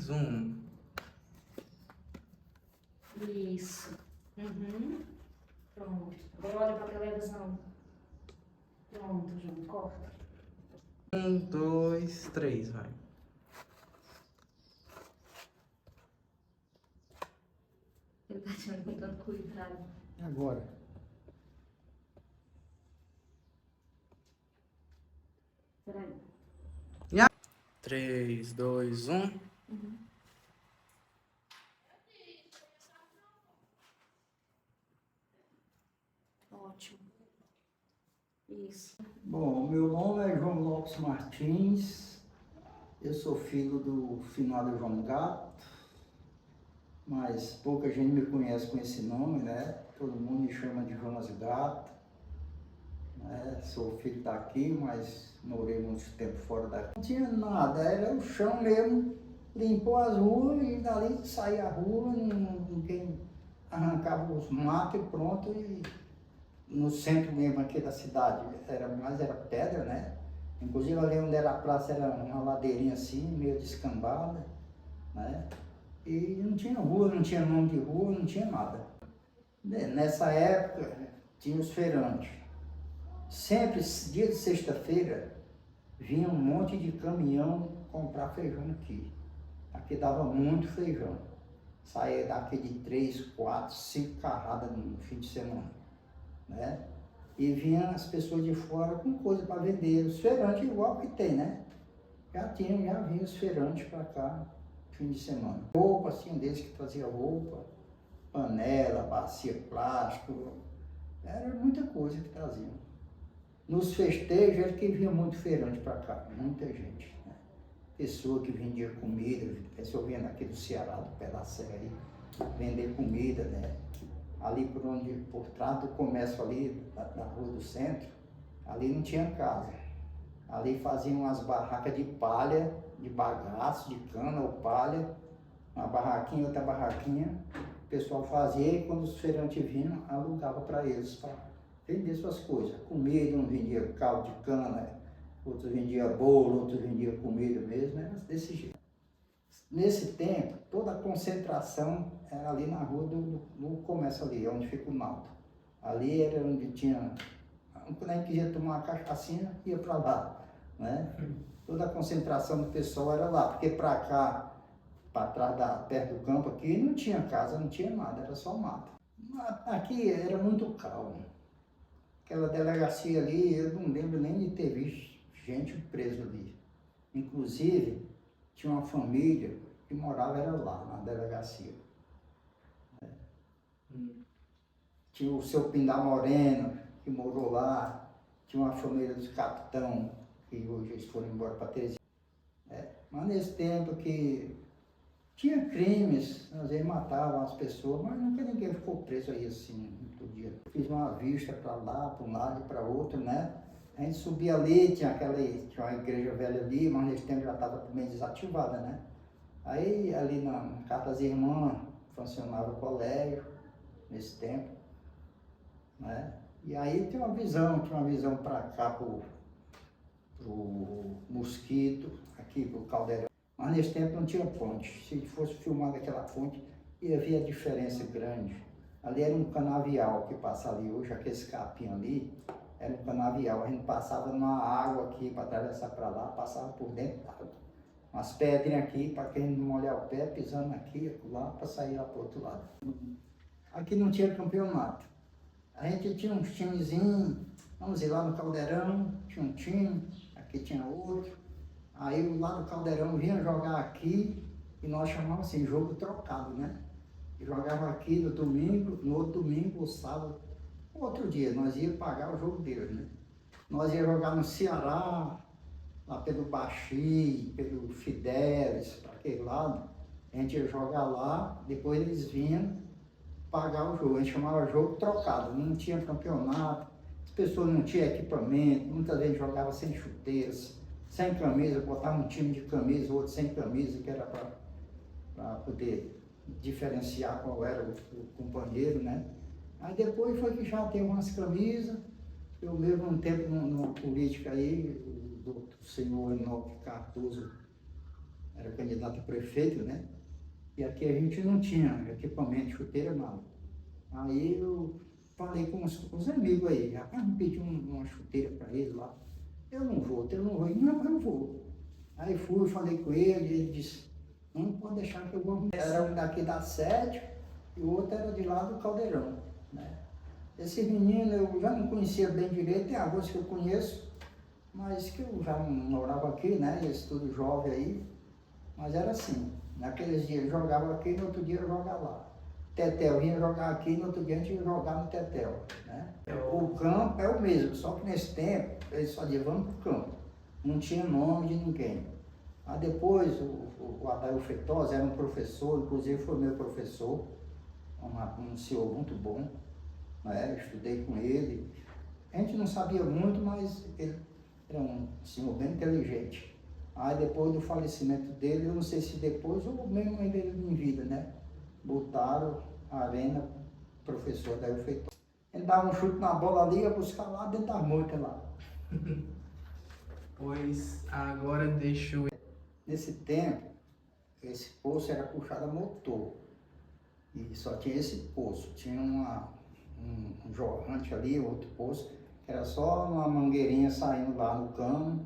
3, 1. Isso. Pronto. Agora olha pra televisão. Pronto, João. Corta. 1, 2, 3, vai. Ele tá tirando com tanto cuidado. Agora. Peraí. 3, 2, 1. Ótimo. Isso. Bom, meu nome é João Lopes Martins, eu sou filho do finado João Gato, mas pouca gente me conhece com esse nome, né? Todo mundo me chama de Jonas Gato, né? Sou filho daqui, mas morei muito tempo fora daqui. Não tinha nada, era o chão mesmo, limpou as ruas e dali saía a rua, ninguém arrancava os matos e pronto. E no centro mesmo aqui da cidade, era pedra, né? Inclusive ali onde era a praça era uma ladeirinha assim, meio descambada, né? E não tinha rua, não tinha nome de rua, não tinha nada. Nessa época tinha os feirantes. Sempre, dia de sexta-feira, vinha um monte de caminhão comprar feijão aqui. Aqui dava muito feijão. Saía daqui de 3, 4, 5 carradas no fim de semana, né? E vinham as pessoas de fora com coisa para vender, os feirantes igual que tem, né? Já vinham os feirantes para cá, fim de semana. Roupa, assim, deles que trazia roupa, panela, bacia plástico, era muita coisa que traziam. Nos festejos era que vinha muito feirante para cá, muita gente, né? Pessoa que vendia comida, pessoa vinha daqui do Ceará, do pé da serra aí, vender comida, né? Ali por trás do comércio ali, da rua do centro, ali não tinha casa. Ali faziam umas barracas de palha, de bagaço, de cana ou palha, uma barraquinha, outra barraquinha. O pessoal fazia e quando os feirantes vinham, alugava para eles, para vender suas coisas. Comida, um vendia caldo de cana, outro vendia bolo, outro vendia comida mesmo, era desse jeito. Nesse tempo, toda a concentração era ali na rua do comércio ali, onde fica o Naldo. Ali era onde tinha, quando a gente queria tomar uma cachaçinha, ia para lá, né? Toda a concentração do pessoal era lá, porque para cá, para trás, perto do campo aqui, não tinha casa, não tinha nada, era só mato. Aqui era muito calmo. Aquela delegacia ali, eu não lembro nem de ter visto gente presa ali. Inclusive, tinha uma família que morava era lá, na delegacia. Tinha o seu Pindá Moreno, que morou lá. Tinha uma família dos capitão, que hoje eles foram embora para Teresina. Mas nesse tempo que tinha crimes, às vezes matavam as pessoas, mas nunca ninguém ficou preso aí assim, todo dia. Fiz uma vista para lá, para um lado e para outro, né? A gente subia ali, tinha uma igreja velha ali, mas nesse tempo já estava também desativada, né? Aí ali na casa das irmãs funcionava o colégio, nesse tempo, né? E aí tinha uma visão para cá, pro Mosquito, aqui pro Caldeirão. Mas nesse tempo não tinha ponte. Se fosse filmar aquela ponte, ia ver a diferença grande. Ali era um canavial que passa ali hoje, aquele capim ali, era um canavial. A gente passava numa água aqui para atravessar para lá, passava por dentro da água. Umas pedrinhas aqui, para quem não molhar o pé, pisando aqui, lá, para sair lá para o outro lado. Aqui não tinha campeonato. A gente tinha uns timezinhos, vamos ir lá no Caldeirão, tinha um time, aqui tinha outro. Aí lá do Caldeirão vinha jogar aqui e nós chamávamos assim, jogo trocado, né? E jogava aqui no domingo, no outro domingo ou sábado, outro dia, nós ia pagar o jogo deles, né? Nós ia jogar no Ceará, lá pelo Baxi, pelo Fidelis, para aquele lado. A gente ia jogar lá, depois eles vinham pagar o jogo. A gente chamava jogo trocado, não tinha campeonato, as pessoas não tinham equipamento, muitas vezes jogava sem chuteiras, sem camisa, botava um time de camisa, outro sem camisa, que era para poder diferenciar qual era o companheiro, né? Aí depois foi que já tem umas camisas, eu mesmo um tempo numa política aí, do senhor Enoque Cardoso era candidato a prefeito, né? E aqui a gente não tinha equipamento, chuteira, nada. Aí eu falei com os amigos aí, rapaz, me pediu uma chuteira para ele lá. Eu não vou. Ele, não, eu vou. Aí fui, falei com ele, ele disse, não pode deixar que eu vou. Era um daqui da Sede e o outro era de lá do Caldeirão, né? Esse menino eu já não conhecia bem direito, tem alguns que eu conheço, mas que eu já não morava aqui, né? Esse tudo jovem aí, mas era assim, naqueles dias eu jogava aqui, no outro dia eu jogava lá. Tetel vinha jogar aqui, no outro dia a gente ia jogar no Tetel, né? O campo é o mesmo, só que nesse tempo eles só diziam, vamos pro campo. Não tinha nome de ninguém. Aí depois o Adair Feitosa era um professor, inclusive foi meu professor, um senhor muito bom, né? Eu estudei com ele. A gente não sabia muito, mas ele era um senhor bem inteligente. Aí depois do falecimento dele, eu não sei se depois ou mesmo ainda em vida, né? Botaram a arena, professor Adair Feitosa. Ele dava um chute na bola ali, ia buscar lá dentro da moita lá. Pois agora deixa eu... Nesse tempo, esse poço era puxado a motor. E só tinha esse poço. Tinha um jorrante ali, outro poço, que era só uma mangueirinha saindo lá no cano,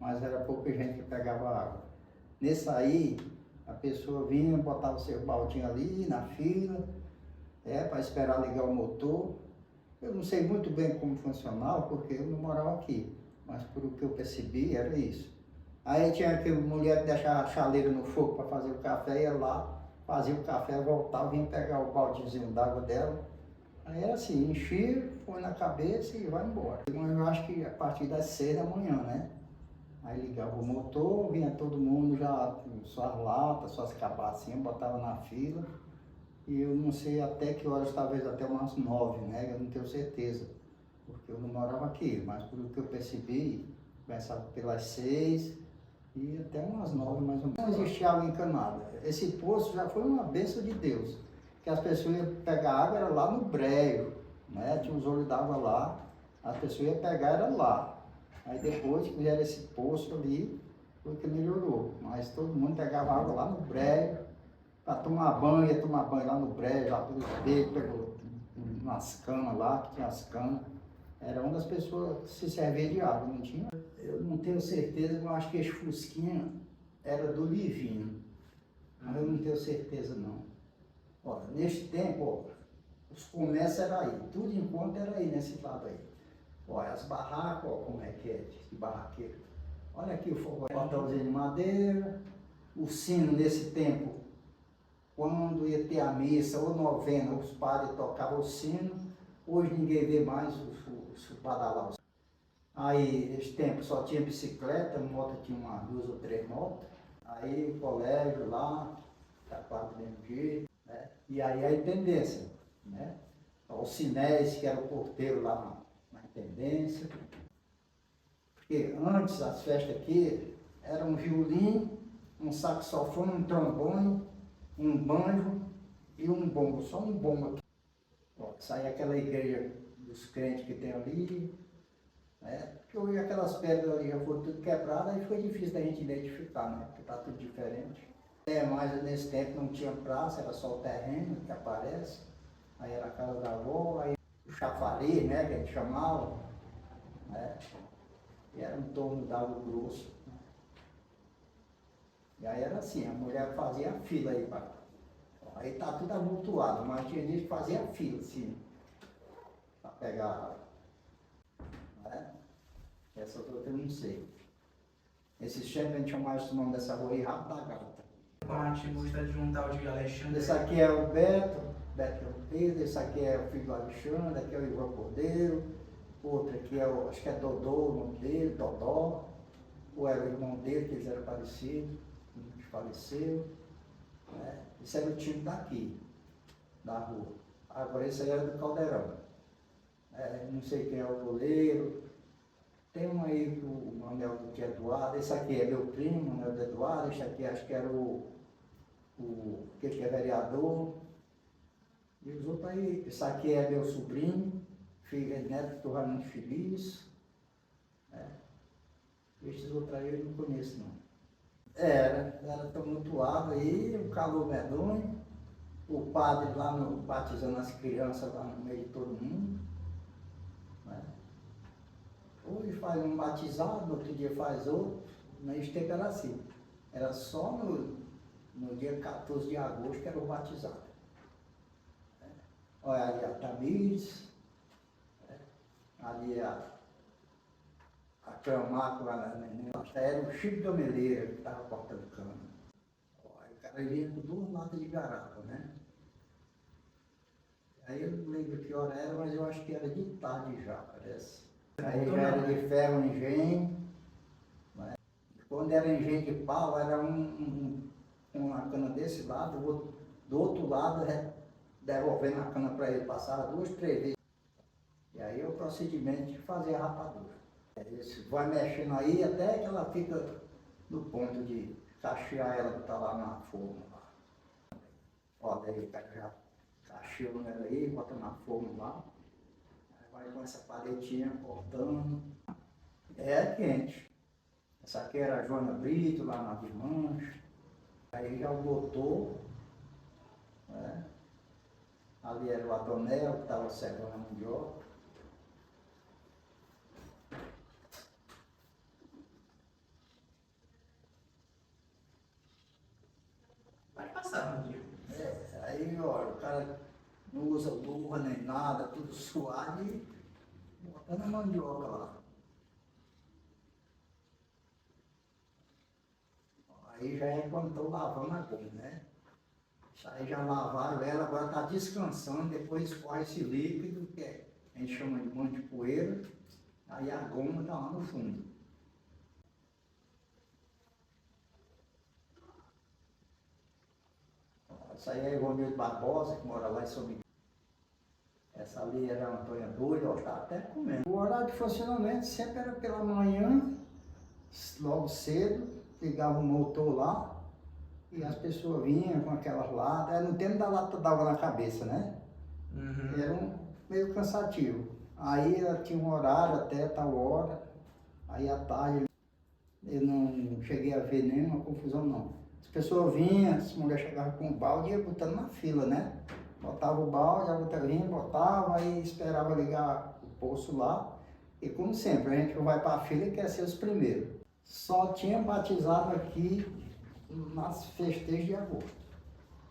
mas era pouca gente que pegava água. Nesse aí, a pessoa vinha, botava o seu baldinho ali na fila, para esperar ligar o motor. Eu não sei muito bem como funcionava, porque eu não morava aqui, mas por o que eu percebi era isso. Aí tinha aquela mulher que deixava a chaleira no fogo para fazer o café, ia lá, fazia o café, voltava, vinha pegar o baldezinho d'água dela. Aí era assim, enchia, põe na cabeça e vai embora. Eu acho que a partir das 6 da manhã, né? Aí ligava o motor, vinha todo mundo já com suas latas, suas cabacinhas, botava na fila. E eu não sei até que horas, talvez até umas 9, né? Eu não tenho certeza, porque eu não morava aqui. Mas pelo que eu percebi, começava pelas 6 e até umas 9 mais ou menos. Não existia água encanada. Esse poço já foi uma bênção de Deus, que as pessoas iam pegar água, era lá no breio, né? Tinha uns olhos d'água lá, as pessoas iam pegar, era lá. Aí depois que fizeram esse poço ali, foi que melhorou. Mas todo mundo pegava água lá no breio, para tomar banho, ia tomar banho lá no brejo, lá pelos becos, nas canas lá, que tinha as canas. Era uma das pessoas que se servia de água, não tinha? Eu não tenho certeza, eu acho que esse fusquinha era do Livinho, mas eu não tenho certeza não. Olha, neste tempo, ó, os comércios eram aí, tudo em conta era aí, nesse lado aí. Olha, as barracas, ó, como é que é, de barraqueiro. Olha aqui o portãozinho de madeira, o sino nesse tempo. Quando ia ter a missa ou novena, os padres tocavam o sino. Hoje ninguém vê mais os badalar. Aí, esse tempo só tinha bicicleta, moto tinha umas 2 ou 3 motos. Aí o colégio lá, tá quase do mesmo jeito, né? E aí a intendência, né? O Sinés, que era o porteiro lá na intendência. Porque antes as festas aqui eram um violino, um saxofone, um trombone, um banjo e um bombo, só um bombo aqui. Ó, sai aquela igreja dos crentes que tem ali, né? Porque hoje aquelas pedras ali já foram tudo quebradas e foi difícil da gente identificar, né? Porque tá tudo diferente. Mas nesse tempo não tinha praça, era só o terreno que aparece. Aí era a casa da avó, aí o chafariz, né? Que a gente chamava, né? E era um torno d'água grosso. E aí era assim, a mulher fazia a fila aí, aí tá tudo amontoado, mas tinha gente que fazia a fila, assim, para pegar água. Né? Essas outras eu não sei. Esses tempos a gente chamava esse nome dessa rua aí, Rabo da Gata. A gente gosta de juntar o de Alexandre. Esse aqui é o Beto é o Pedro, esse aqui é o filho do Alexandre, aqui é o Ivan Cordeiro, outro aqui é o, acho que é Dodô, o nome dele, Dodó, ou era o irmão dele, que eles eram parecidos, que faleceu. Né? Esse era o time daqui, da rua. Agora esse aí era do Caldeirão. Não sei quem é o goleiro. Tem um aí que o Anel do Eduardo, esse aqui é meu primo, o Anel do Eduardo, esse aqui acho que era aquele que é vereador. E os outros aí, esse aqui é meu sobrinho, filho neto, estou muito feliz. Esses outros aí eu não conheço não. Era tumultuado aí, o calor medonho, o padre lá batizando as crianças lá no meio de todo mundo. Né? Hoje faz um batizado, outro dia faz outro, mas tempo era assim. Era só no dia 14 de agosto que era o batizado. Olha ali a Tamires, ali a Camaco lá era o Chico Gameleira que estava cortando cana. O cara ia com 2 latas de garapa, né? Aí eu não lembro que hora era, mas eu acho que era de tarde já, parece. Aí já era de ferro o engenho. Né? Quando era engenho de pau, era uma cana desse lado, do outro lado, devolvendo a cana para ele, passava 2, 3 vezes. E aí é o procedimento de fazer a rapadura. Vai mexendo aí até que ela fica no ponto de cachear ela que está lá na forma. Olha aí, o cara já cacheou ela aí, bota na forma lá. Aí vai com essa paletinha cortando. É quente. Essa aqui era a Joana Brito, lá na Desmanche. Aí já botou. Né? Ali era o Adonel, que estava secando a mandioca. Pode passar, Rodrigo. Aí, olha, o cara não usa luva nem nada, tudo suado e botando a mandioca lá. Aí já é quando estão lavando a goma, né? Isso aí já lavaram ela, agora está descansando, depois escorre esse líquido, que a gente chama de monte de poeira, aí a goma está lá no fundo. Essa aí é a Ivonildo Barbosa, que mora lá em São Miguel. Essa ali era a Antônia Doida, ó, está até comendo. O horário de funcionamento sempre era pela manhã, logo cedo, ligava o motor lá, e as pessoas vinham com aquelas latas, era no tempo da lata d'água na cabeça, né? Uhum. Era meio cansativo. Aí tinha um horário até tal hora, aí à tarde eu não cheguei a ver nenhuma confusão não. As pessoas vinham, as mulheres chegavam com o balde e iam botando na fila, né? Botava o balde, a outra vinha, botava, aí esperava ligar o poço lá. E como sempre, a gente vai para a fila e quer ser os primeiros. Só tinha batizado aqui nas festejos de agosto.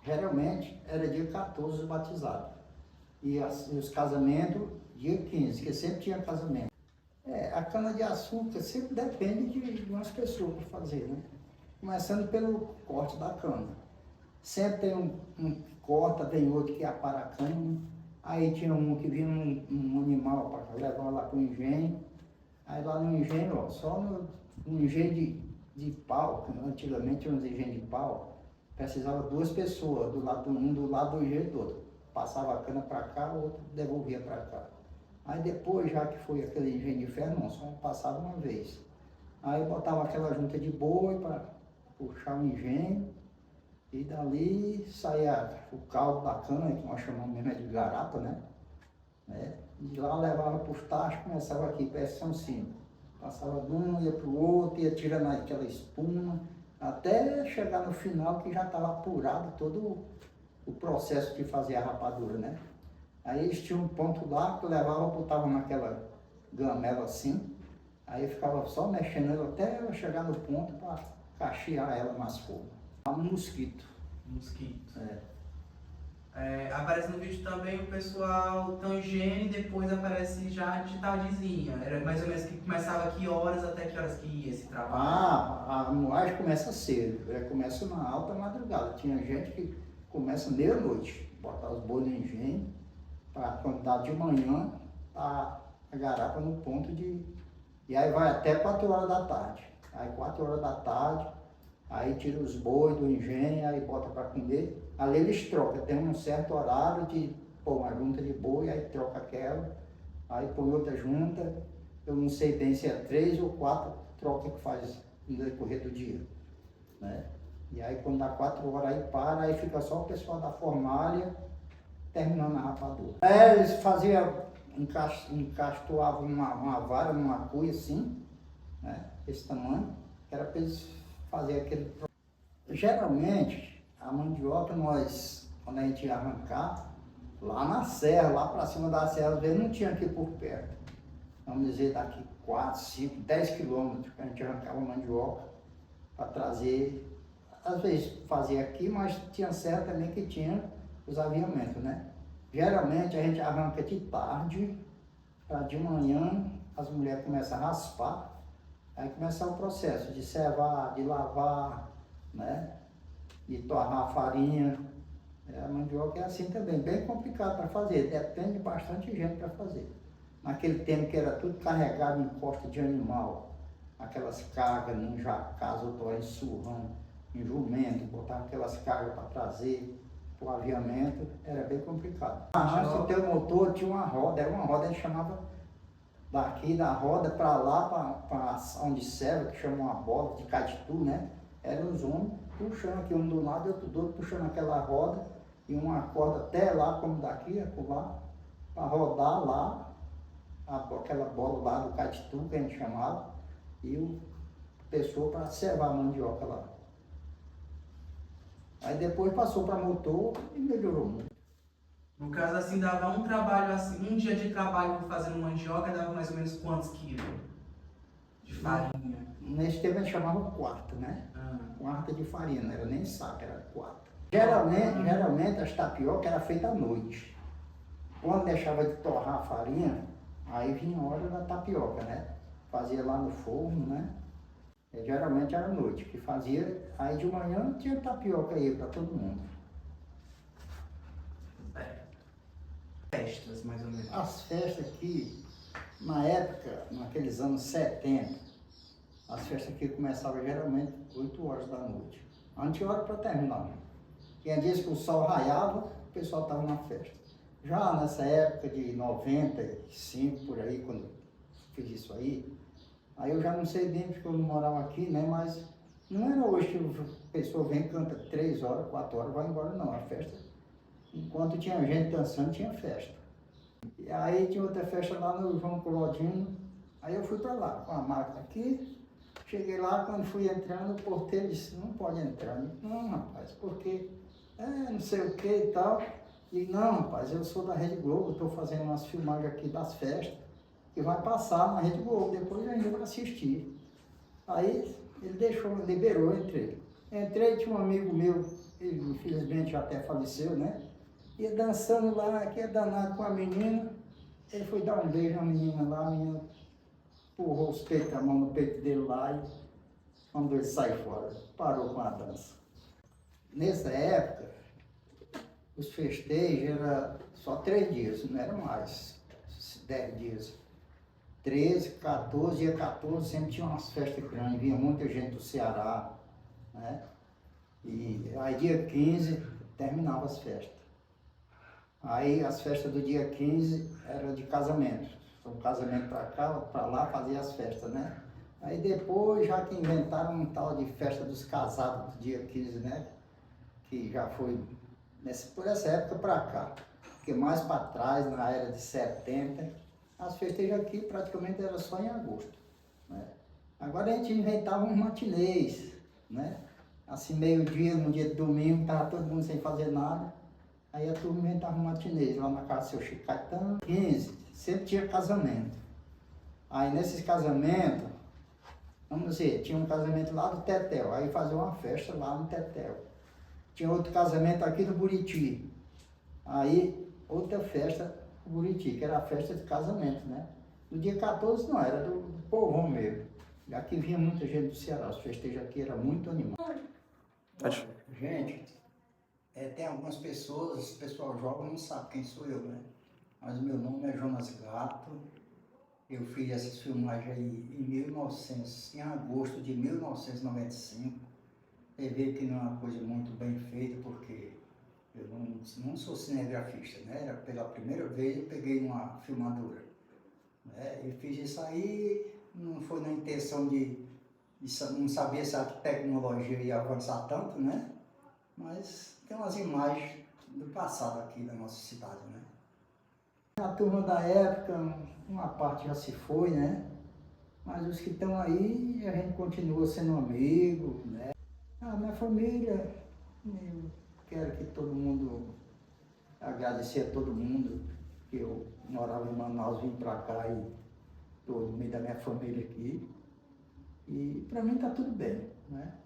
Geralmente era dia 14 os batizados. E os casamentos, dia 15, que sempre tinha casamento. A cana-de-açúcar sempre depende de umas pessoas para fazer, né? Começando pelo corte da cana. Sempre tem um que corta, tem outro que apara a cana. Aí tinha um que vinha um animal para levar lá para o engenho. Aí lá no engenho, ó, só no engenho de pau, que antigamente tinha uns engenhos de pau, precisava 2 pessoas, do lado do engenho do outro. Passava a cana para cá, o outro devolvia para cá. Aí depois, já que foi aquele engenho de ferro, não, só passava uma vez. Aí botava aquela junta de boi para puxar o engenho, e dali saía o caldo da cana, que nós chamamos mesmo de garapa, né? De lá levava para os tachos, começava aqui, pressão cima. Passava de um, ia para o outro, ia tirando aquela espuma, até chegar no final que já estava apurado todo o processo de fazer a rapadura, né? Aí eles tinham um ponto lá que levava, botava naquela gamela assim, aí ficava só mexendo ela até ela chegar no ponto para cachear ela nas formas. Lá no mosquito. Mosquito. Aparece no vídeo também o pessoal tangendo e depois aparece já de tardezinha. Era mais ou menos que começava que horas até que horas que ia esse trabalho? A moagem começa cedo, começa na alta madrugada. Tinha gente que começa meia-noite, botar os bois no engenho, para quando dá de manhã, a garapa no ponto de... E aí vai até 4 horas da tarde. Aí 4 horas da tarde, aí tira os bois do engenho, aí bota para comer. Ali eles trocam, tem um certo horário de pôr uma junta de boi, aí troca aquela, aí põe outra junta. Eu não sei bem se é 3 ou 4 trocas que faz no decorrer do dia, né? E aí quando dá 4 horas aí para, aí fica só o pessoal da formalha terminando a rapadura. Eles faziam, encastoavam uma vara numa cuia assim, né? Esse tamanho, que era para eles fazer aquele. Geralmente, a mandioca, quando a gente ia arrancar, lá na serra, lá para cima da serra, às vezes não tinha aqui por perto. Vamos dizer, daqui 4, 5, 10 quilômetros, que a gente arrancava mandioca para trazer. Às vezes fazia aqui, mas tinha serra também que tinha os aviamentos, né? Geralmente a gente arranca de tarde, para de manhã as mulheres começam a raspar, aí começa o processo de cevar, de lavar, né? De torrar a farinha. A mandioca é assim também, bem complicado para fazer, depende de bastante gente para fazer. Naquele tempo que era tudo carregado em costa de animal, aquelas cargas num jacaz, ou em surrão, em jumento, botava aquelas cargas para trazer para o aviamento, era bem complicado. Antes de ter o motor tinha uma roda, era uma roda, a gente chamava daqui da roda para lá, para onde serve, que chama uma bola de catitu, né? Eram os homens puxando aqui um do lado e outro do outro, puxando aquela roda e uma corda até lá, como daqui, acolá, para rodar lá, aquela bola lá do catitu, que a gente chamava, e o pessoa para servar a mandioca lá. Aí depois passou para motor e melhorou muito. No caso, assim, dava um trabalho, assim, um dia de trabalho fazendo mandioca, dava mais ou menos quantos quilos de farinha? Nesse tempo a gente chamava quarta, né? Ah. Quarta de farinha, não era nem saco, era quarta. Geralmente as tapioca era feita à noite. Quando deixava de torrar a farinha, aí vinha a hora da tapioca, né? Fazia lá no forno, né? E geralmente era à noite que fazia, aí de manhã tinha tapioca aí para todo mundo. Festas, mais ou menos. As festas aqui, na época, naqueles anos 70, as festas aqui começavam geralmente 8 horas da noite. Antes-hora para terminar. Tinha dias que o sol raiava, o pessoal estava na festa. Já nessa época de 95, por aí, quando fiz isso aí eu já não sei bem porque eu não morava aqui, né? Mas não era hoje que a pessoa vem, canta 3 horas, 4 horas, vai embora, não. A festa, enquanto tinha gente dançando, tinha festa. E aí tinha outra festa lá no João Colodino, aí eu fui para lá, com a máquina aqui. Cheguei lá, quando fui entrando, o porteiro disse, não pode entrar. Eu disse, não, rapaz, porque não sei o que e tal. E não, rapaz, eu sou da Rede Globo, estou fazendo umas filmagens aqui das festas, que vai passar na Rede Globo, depois eu ainda vou assistir. Aí ele liberou, eu entrei. Entrei, tinha um amigo meu, ele infelizmente já até faleceu, né? Ia dançando lá, que é danado com a menina. Ele foi dar um beijo na menina lá, a menina empurrou os peitos, a mão no peito dele lá e mandou ele sair fora. Parou com a dança. Nessa época, os festejos eram só 3 dias, não era mais 10 dias. 13, 14, dia 14 sempre tinha umas festas grandes, vinha muita gente do Ceará, né? E aí dia 15 terminava as festas. Aí as festas do dia 15 eram de casamento. Então casamento para cá, para lá, fazia as festas, né? Aí depois já que inventaram um tal de festa dos casados do dia 15, né? Que já foi por essa época para cá. Porque mais para trás, na era de 70, as festejas aqui praticamente era só em agosto, né? Agora a gente inventava uns matinês, né? Assim, meio-dia, no dia de domingo, estava todo mundo sem fazer nada. Aí a turma inventava um matinês lá na casa do seu Chico Caetano. 15, sempre tinha casamento. Aí nesses casamentos, vamos dizer, tinha um casamento lá do Tetel, aí fazia uma festa lá no Tetel. Tinha outro casamento aqui no Buriti. Aí outra festa no Buriti, que era a festa de casamento, né? No dia 14 não, era do povão mesmo. Aqui vinha muita gente do Ceará, os festejos aqui eram muito animados. Gente, tem algumas pessoas, o pessoal jovem não sabe quem sou eu, né? Mas o meu nome é Jonas Gato. Eu fiz essas filmagens aí em agosto de 1995. Você vê que não é uma coisa muito bem feita, porque eu não sou cinegrafista, né? Era pela primeira vez eu peguei uma filmadora, né? Eu fiz isso aí, não foi na intenção de não saber se a tecnologia ia avançar tanto, né? Mas tem umas imagens do passado aqui da nossa cidade, né? A turma da época, uma parte já se foi, né? Mas os que estão aí, a gente continua sendo amigo, né? A minha família, eu quero que todo mundo, agradecer a todo mundo, que eu morava em Manaus, vim para cá e estou no meio da minha família aqui. E para mim está tudo bem, né?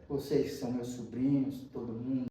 Vocês que são meus sobrinhos, todo mundo.